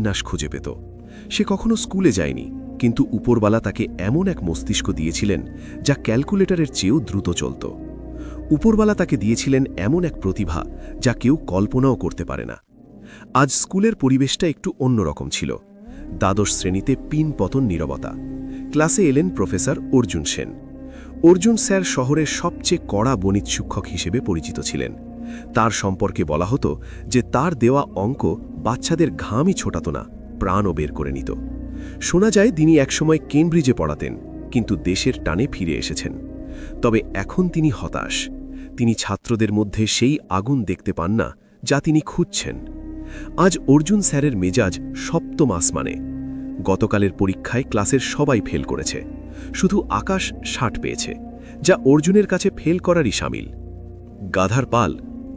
বিন্যাস খুঁজে পেত। সে কখনো স্কুলে যায়নি, কিন্তু উপরবালা তাকে এমন এক মস্তিষ্ক দিয়েছিলেন যা ক্যালকুলেটরের চেয়েও দ্রুত চলত। উপরবালা তাকে দিয়েছিলেন এমন এক প্রতিভা যা কেউ কল্পনাও করতে পারে না। আজ স্কুলের পরিবেশটা একটু অন্যরকম ছিল। দ্বাদশ শ্রেণীতে পিন পতন নীরবতা। ক্লাসে এলেন প্রফেসর অর্জুন সেন। অর্জুন স্যার শহরের সবচেয়ে কড়া গণিত শিক্ষক হিসেবে পরিচিত ছিলেন। তার সম্পর্কে বলা হতো যে তার দেওয়া অঙ্ক বাচ্চাদের ঘামই ছোটাত না, প্রাণও বের করে নিত। শোনা যায় তিনি একসময় কেমব্রিজে পড়াতেন, কিন্তু দেশের টানে ফিরে এসেছেন। তবে এখন তিনি হতাশ। তিনি ছাত্রদের মধ্যে সেই আগুন দেখতে পান না যা তিনি খুঁজছেন। আজ অর্জুন স্যারের মেজাজ সপ্তম আসমানে। গতকালের পরীক্ষায় ক্লাসের সবাই ফেল করেছে, শুধু আকাশ ৬০ পেয়েছে, যা অর্জুনের কাছে ফেল করারই শামিল। গাধার পাল,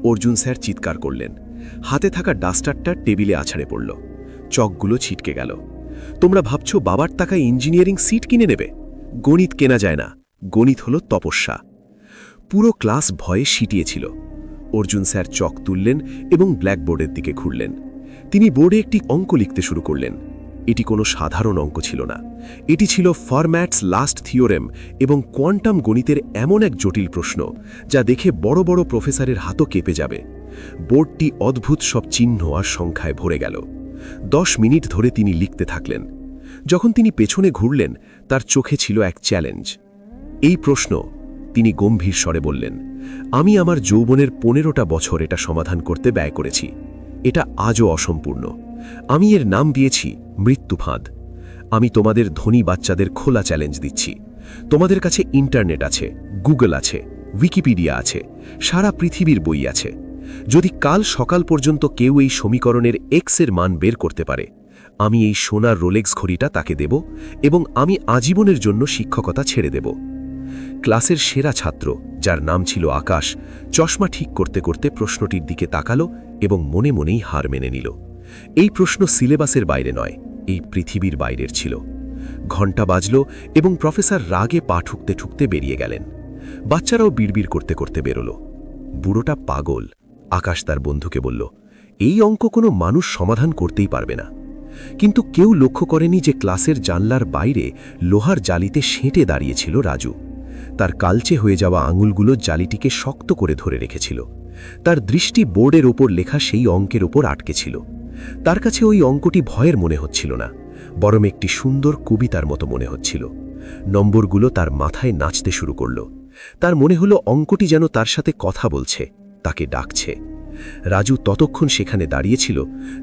অর্জুন স্যার চিৎকার করলেন। হাতে থাকা ডাস্টারটা টেবিলে আছাড়ে পড়ল। চকগুলো ছিটকে গেল। তোমরা ভাবছ বাবার টাকায় ইঞ্জিনিয়ারিং সিট কিনে নেবে? গণিত কেনা যায় না, গণিত হল তপস্যা। পুরো ক্লাস ভয়ে সিটিয়েছিল। অর্জুন স্যার চক তুললেন এবং ব্ল্যাকবোর্ডের দিকে ঘুরলেন। তিনি বোর্ডে একটি অঙ্ক লিখতে শুরু করলেন। এটি কোনো সাধারণ অঙ্ক ছিল না। এটি ছিল ফরম্যাটস লাস্ট থিওরেম এবং কোয়ান্টাম গণিতের এমন এক জটিল প্রশ্ন যা দেখে বড় বড় প্রফেসরের হাতও কেঁপে যাবে। বোর্ডটি অদ্ভুত সব চিহ্ন আর সংখ্যায় ভরে গেল। 10 মিনিট ধরে তিনি লিখতে থাকলেন। যখন তিনি পেছনে ঘুরলেন, তার চোখে ছিল এক চ্যালেঞ্জ। এই প্রশ্ন, তিনি গম্ভীর স্বরে বললেন, আমি আমার যৌবনের 15টা বছর এটা সমাধান করতে ব্যয় করেছি। এটা আজও অসম্পূর্ণ। আমি এর নাম দিয়েছি মৃত্যুফাঁদ। আমি তোমাদের ধনী বাচ্চাদের খোলা চ্যালেঞ্জ দিচ্ছি। তোমাদের কাছে ইন্টারনেট আছে, গুগল আছে, উইকিপিডিয়া আছে, সারা পৃথিবীর বই আছে। যদি কাল সকাল পর্যন্ত কেউ এই সমীকরণের এক্সের মান বের করতে পারে, আমি এই সোনার রোলেক্স ঘড়িটা তাকে দেব এবং আমি আজীবনের জন্য শিক্ষকতা ছেড়ে দেব। ক্লাসের সেরা ছাত্র, যার নাম ছিল আকাশ, চশমা ঠিক করতে করতে প্রশ্নটির দিকে তাকালো এবং মনে মনেই হার মেনে নিল। এই প্রশ্ন সিলেবাসের বাইরে নয়, এই পৃথিবীর বাইরের ছিল। ঘণ্টা বাজল এবং প্রফেসর রাগে পা ঠুকতে ঠুকতে বেরিয়ে গেলেন। বাচ্চারাও বিড়বিড় করতে করতে বেরোল। বুড়োটা পাগল, আকাশ তার বন্ধুকে বলল, এই অঙ্ক কোনো মানুষ সমাধান করতেই পারবে না। কিন্তু কেউ লক্ষ্য করেনি যে ক্লাসের জানলার বাইরে লোহার জালিতে সেঁটে দাঁড়িয়েছিল রাজু। তার কালচে হয়ে যাওয়া আঙুলগুলো জালিটিকে শক্ত করে ধরে রেখেছিল। তার দৃষ্টি বোর্ডের ওপর লেখা সেই অঙ্কের ওপর আটকে ছিল। তার কাছে ওই অঙ্কটি ভয়ের মনে হচ্ছিল না, বরং একটি সুন্দর কবিতার মতো মনে হচ্ছিল। নম্বরগুলো তার মাথায় নাচতে শুরু করল। তার মনে হলো অঙ্কটি যেন তার সাথে কথা বলছে, তাকে ডাকছে। রাজু ততক্ষণ সেখানে দাঁড়িয়েছিল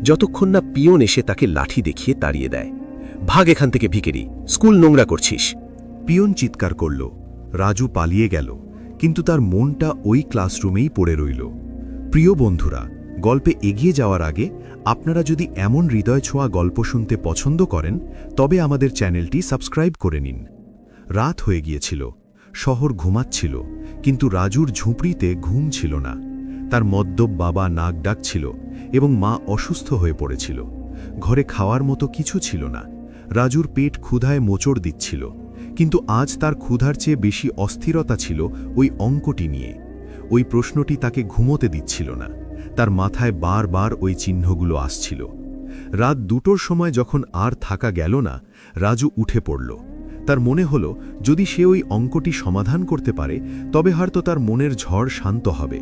যতক্ষণ না পিয়ন এসে তাকে লাঠি দেখিয়ে তাড়িয়ে দেয়। ভাগ এখান থেকে ভিখারি, স্কুল নোংরা করছিস। পিয়ন চিৎকার করল। রাজু পালিয়ে গেল, কিন্তু তার মনটা ওই ক্লাসরুমেই পড়ে রইল। প্রিয় বন্ধুরা, গল্পে এগিয়ে যাওয়ার আগে আপনারা যদি এমন হৃদয় ছোঁয়া গল্প শুনতে পছন্দ করেন, তবে আমাদের চ্যানেলটি সাবস্ক্রাইব করে নিন। রাত হয়ে গিয়েছিল, শহর ঘুমাচ্ছিল, কিন্তু রাজুর ঝুপড়িতে ঘুম ছিল না। তার মদ্যপ বাবা নাক ডাকছিল এবং মা অসুস্থ হয়ে পড়েছিল। ঘরে খাওয়ার মতো কিছু ছিল না। রাজুর পেট ক্ষুধায় মোচড় দিচ্ছিল, কিন্তু আজ তার ক্ষুধার চেয়ে বেশি অস্থিরতা ছিল ওই অঙ্কটি নিয়ে। ওই প্রশ্নটি তাকে ঘুমোতে দিচ্ছিল না। তার মাথায় বারবার ওই চিহ্নগুলো আসছিল। রাত 2টোর সময় যখন আর থাকা গেল না, রাজু উঠে পড়ল। তার মনে হলো যদি সে ওই অঙ্কটি সমাধান করতে পারে, তবে হয়তো তার মনের ঝড় শান্ত হবে।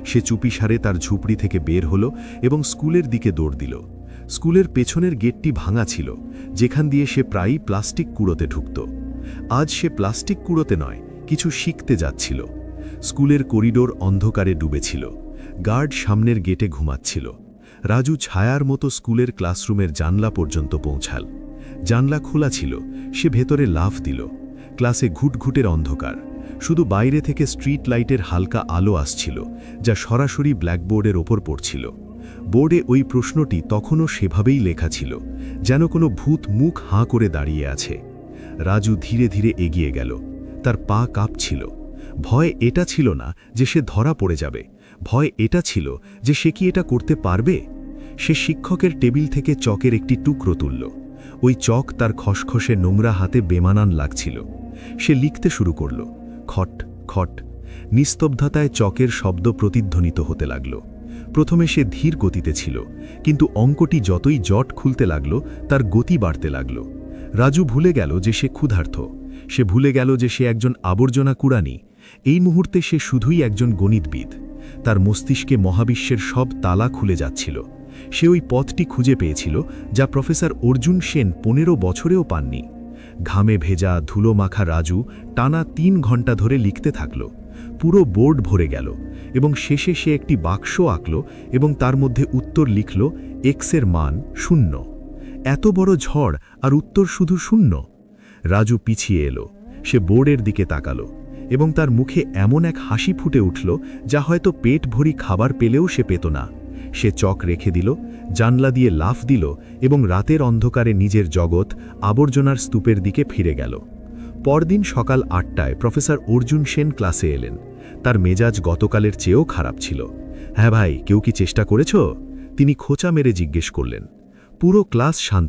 সে চুপিসারে তার ঝুপড়ি থেকে বের হলো এবং স্কুলের দিকে দৌড় দিল। স্কুলের পেছনের গেটটি ভাঙা ছিল, যেখান দিয়ে সে প্রায়ই প্লাস্টিক কুড়োতে ঢুকত। আজ সে প্লাস্টিক কুড়োতে নয়, কিছু শিখতে যাচ্ছিল। স্কুলের করিডোর অন্ধকারে ডুবেছিল। গার্ড সামনের গেটে ঘুমাচ্ছিল। রাজু ছায়ার মতো স্কুলের ক্লাসরুমের জানলা পর্যন্ত পৌঁছাল। জানলা খোলা ছিল, সে ভেতরে লাফ দিল। ক্লাসে ঘুটঘুটের অন্ধকার, শুধু বাইরে থেকে স্ট্রিট লাইটের হালকা আলো আসছিল, যা সরাসরি ব্ল্যাকবোর্ডের ওপর পড়ছিল। বোর্ডে ওই প্রশ্নটি তখনও সেভাবেই লেখা ছিল, যেন কোনো ভূত মুখ হাঁ করে দাঁড়িয়ে আছে। রাজু ধীরে ধীরে এগিয়ে গেল। তার পা কাঁপছিল। ভয় এটা ছিল না যে সে ধরা পড়ে যাবে, ভয় এটা ছিল যে সে কি এটা করতে পারবে। সে শিক্ষকের টেবিল থেকে চকের একটি টুকরো তুলল। ওই চক তার খসখসে নোংরা হাতে বেমানান লাগছিল। সে লিখতে শুরু করল, খট খট। নিস্তব্ধতায় চকের শব্দ প্রতিধ্বনিত হতে লাগল। প্রথমে সে ধীর গতিতে ছিল, কিন্তু অঙ্কটি যতই জট খুলতে লাগল তার গতি বাড়তে লাগল। রাজু ভুলে গেল যে সে ক্ষুধার্ত, সে ভুলে গেল যে সে একজন আবর্জনা কুড়ানি। এই মুহূর্তে সে শুধুই একজন গণিতবিদ। তার মস্তিষ্কে মহাবিশ্বের সব তালা খুলে যাচ্ছিল। সে ওই পথটি খুঁজে পেয়েছিল যা প্রফেসর অর্জুন সেন 15 বছরেও পাননি। ঘামে ভেজা ধুলো মাখা রাজু টানা 3 ঘন্টা ধরে লিখতে থাকল। পুরো বোর্ড ভরে গেল এবং শেষে সে একটি বাক্স আঁকল এবং তার মধ্যে উত্তর লিখল এক্সের মান 0। এত বড় ঝড় আর উত্তর শুধু 0। রাজু পিছিয়ে এলো, সে বোর্ডের দিকে তাকালো এবং তার মুখে এমন এক হাসি ফুটে উঠল যা হয়তো পেট ভরি খাবার পেলেও সে পেত না। সে চক রেখে দিল, জানলা দিয়ে লাফ দিল এবং রাতের অন্ধকারে নিজের জগৎ আবর্জনার স্তূপের দিকে ফিরে গেল। পরদিন সকাল 8টায় প্রফেসর অর্জুন সেন ক্লাসে এলেন। তার মেজাজ গতকালের চেয়েও খারাপ ছিল। হ্যাঁ ভাই, কেউ কি চেষ্টা করেছ? তিনি খোঁচা মেরে জিজ্ঞেস করলেন। পুরো ক্লাস শান্ত।